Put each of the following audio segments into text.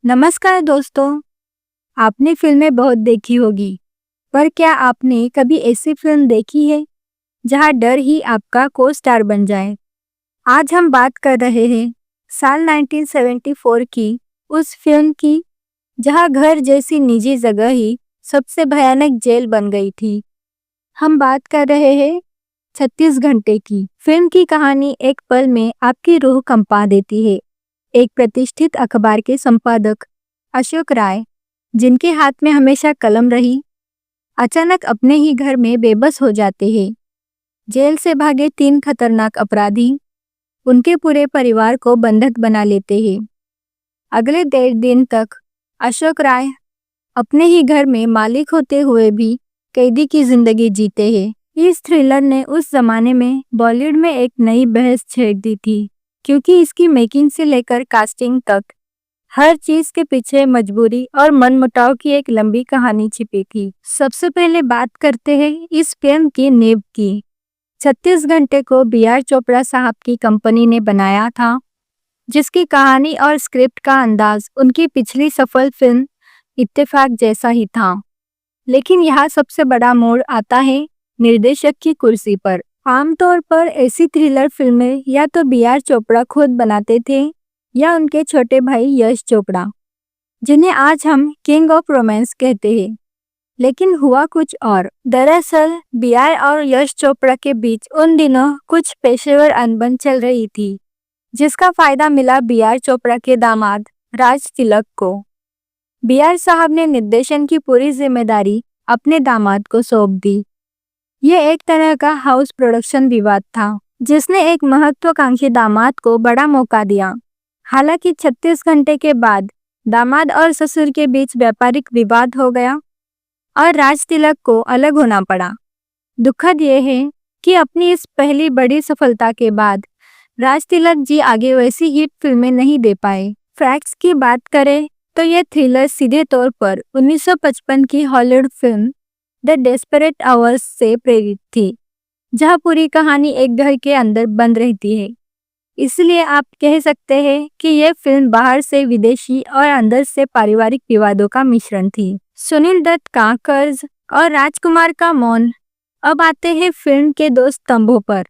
नमस्कार दोस्तों। आपने फिल्में बहुत देखी होगी, पर क्या आपने कभी ऐसी फिल्म देखी है जहां डर ही आपका को स्टार बन जाए? आज हम बात कर रहे हैं साल 1974 की उस फिल्म की जहां घर जैसी निजी जगह ही सबसे भयानक जेल बन गई थी। हम बात कर रहे हैं 36 घंटे की। फिल्म की कहानी एक पल में आपकी रूह कंपा देती है। एक प्रतिष्ठित अखबार के संपादक अशोक राय, जिनके हाथ में हमेशा कलम रही, अचानक अपने ही घर में बेबस हो जाते हैं। जेल से भागे 3 खतरनाक अपराधी उनके पूरे परिवार को बंधक बना लेते हैं। अगले 1.5 दिन तक अशोक राय अपने ही घर में मालिक होते हुए भी कैदी की जिंदगी जीते हैं। इस थ्रिलर ने उस जमाने में बॉलीवुड में एक नई बहस छेड़ दी थी, क्योंकि इसकी मेकिंग से लेकर कास्टिंग तक हर चीज के पीछे मजबूरी और मनमुटाव की एक लंबी कहानी छिपी थी। सबसे पहले बात करते हैं इस फिल्म की नींव की। 36 घंटे को बी.आर. चोपड़ा साहब की कंपनी ने बनाया था, जिसकी कहानी और स्क्रिप्ट का अंदाज उनकी पिछली सफल फिल्म इत्तेफाक जैसा ही था। लेकिन यहाँ सबसे बड़ा मोड़ आता है निर्देशक की कुर्सी पर। आमतौर पर ऐसी थ्रिलर फिल्में या तो बी.आर. चोपड़ा खुद बनाते थे या उनके छोटे भाई यश चोपड़ा, जिन्हें आज हम किंग ऑफ रोमांस कहते हैं। लेकिन हुआ कुछ और। दरअसल बी.आर. और यश चोपड़ा के बीच उन दिनों कुछ पेशेवर अनबन चल रही थी, जिसका फायदा मिला बी.आर. चोपड़ा के दामाद राज तिलक को। बी.आर. साहब ने निर्देशन की पूरी जिम्मेदारी अपने दामाद को सौंप दी। यह एक तरह का हाउस प्रोडक्शन विवाद था, जिसने एक महत्वाकांक्षी दामाद को बड़ा मौका दिया। हालांकि 36 घंटे के बाद दामाद और ससुर के बीच व्यापारिक विवाद हो गया और राज तिलक को अलग होना पड़ा। दुखद यह है कि अपनी इस पहली बड़ी सफलता के बाद राज तिलक जी आगे वैसी हिट फिल्में नहीं दे पाए। फैक्ट्स की बात करें तो यह थ्रिलर सीधे तौर पर 1955 की Hollywood film the desperate hours से प्रेरित थी, जहां पूरी कहानी एक घर के अंदर बंद रहती है। इसलिए आप कह सकते हैं कि यह फिल्म बाहर से विदेशी और अंदर से पारिवारिक विवादों का मिश्रण थी। सुनील दत्त का कर्ज और राजकुमार का मौन। अब आते हैं फिल्म के 2 स्तंभों पर।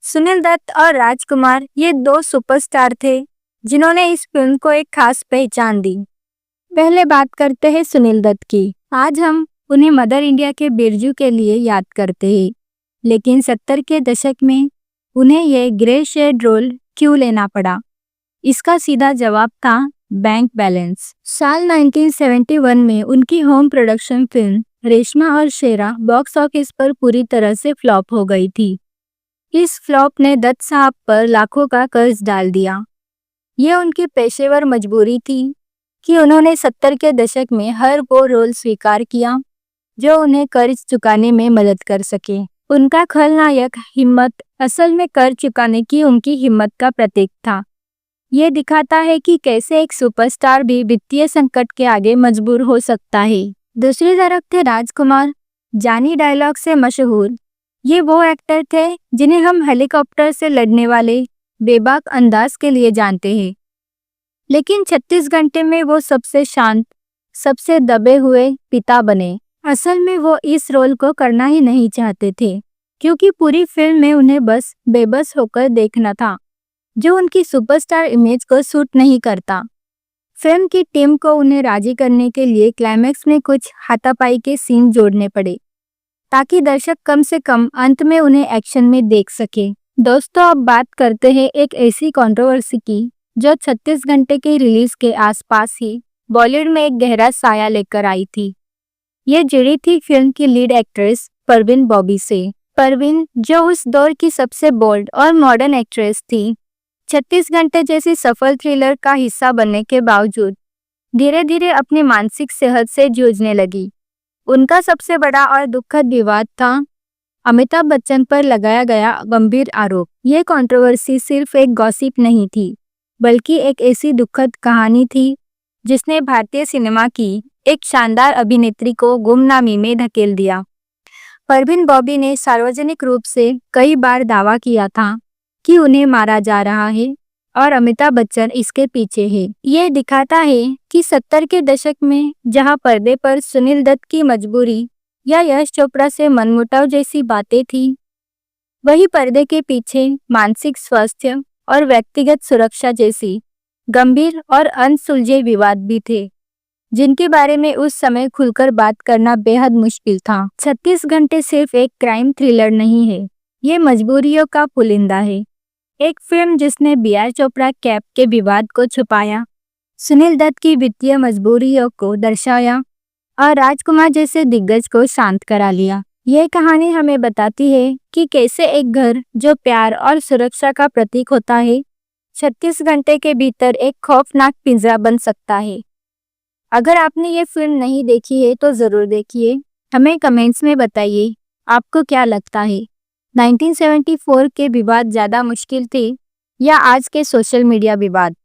सुनील दत्त और राजकुमार ये 2 सुपरस्टार थे, जिन्होंने इस फिल्म को एक खास पहचान दी। पहले बात करते हैं सुनील दत्त की। आज हम उन्हें मदर इंडिया के बिरजू के लिए याद करते हैं, लेकिन 70 के दशक में उन्हें यह ग्रे शेड रोल क्यों लेना पड़ा? इसका सीधा जवाब था बैंक बैलेंस। साल 1971 में उनकी होम प्रोडक्शन फिल्म रेशमा और शेरा बॉक्स ऑफिस पर पूरी तरह से फ्लॉप हो गई थी। इस फ्लॉप ने दत्त साहब पर लाखों का कर्ज डाल दिया। ये उनकी पेशेवर मजबूरी थी कि उन्होंने 70 के दशक में हर वो रोल स्वीकार किया जो उन्हें कर्ज चुकाने में मदद कर सके। उनका खलनायक हिम्मत असल में कर्ज चुकाने की उनकी हिम्मत का प्रतीक था। ये दिखाता है कि कैसे एक सुपरस्टार भी वित्तीय संकट के आगे मजबूर हो सकता है। दूसरी तरफ थे राजकुमार, जानी डायलॉग से मशहूर। ये वो एक्टर थे जिन्हें हम हेलीकॉप्टर से लड़ने वाले बेबाक अंदाज के लिए जानते हैं। लेकिन 36 घंटे में वो सबसे शांत, सबसे दबे हुए पिता बने। असल में वो इस रोल को करना ही नहीं चाहते थे, क्योंकि पूरी फिल्म में उन्हें बस बेबस होकर देखना था, जो उनकी सुपरस्टार इमेज को सूट नहीं करता। फिल्म की टीम को उन्हें राजी करने के लिए क्लाइमैक्स में कुछ हाथापाई के सीन जोड़ने पड़े, ताकि दर्शक कम से कम अंत में उन्हें एक्शन में देख सके। दोस्तों, अब बात करते हैं एक ऐसी कंट्रोवर्सी की जो 36 घंटे के रिलीज के आसपास ही बॉलीवुड में एक गहरा साया लेकर आई थी। ये जुड़ी थी फिल्म की लीड एक्ट्रेस परवीन बॉबी से। परवीन, जो उस दौर की सबसे बोल्ड और मॉडर्न एक्ट्रेस थी, 36 घंटे जैसी सफल थ्रिलर का हिस्सा बनने के बावजूद धीरे धीरे अपनी मानसिक सेहत से जूझने लगी। उनका सबसे बड़ा और दुखद विवाद था अमिताभ बच्चन पर लगाया गया गंभीर आरोप। ये कंट्रोवर्सी सिर्फ एक गॉसिप नहीं थी, बल्कि एक ऐसी दुखद कहानी थी जिसने भारतीय सिनेमा की एक शानदार अभिनेत्री को गुमनामी में धकेल दिया। परवीन बॉबी ने सार्वजनिक रूप से कई बार दावा किया था कि उन्हें मारा जा रहा है और अमिताभ बच्चन इसके पीछे है। ये दिखाता है कि 70 के दशक में जहां पर्दे पर सुनील दत्त की मजबूरी या यश चोपड़ा से मनमुटाव जैसी बातें थी, वही पर्दे के पीछे मानसिक स्वास्थ्य और व्यक्तिगत सुरक्षा जैसी गंभीर और अनसुलझे विवाद भी थे, जिनके बारे में उस समय खुलकर बात करना बेहद मुश्किल था। 36 घंटे सिर्फ एक क्राइम थ्रिलर नहीं है, ये मजबूरियों का पुलिंदा है। एक फिल्म जिसने बी.आर. चोपड़ा कैप के विवाद को छुपाया, सुनील दत्त की वित्तीय मजबूरियों को दर्शाया और राजकुमार जैसे दिग्गज को शांत करा लिया। यह कहानी हमें बताती है कि कैसे एक घर जो प्यार और सुरक्षा का प्रतीक होता है, 36 घंटे के भीतर एक खौफनाक पिंजरा बन सकता है। अगर आपने ये फिल्म नहीं देखी है तो ज़रूर देखिए। हमें कमेंट्स में बताइए आपको क्या लगता है, 1974 के विवाद ज़्यादा मुश्किल थे या आज के सोशल मीडिया विवाद।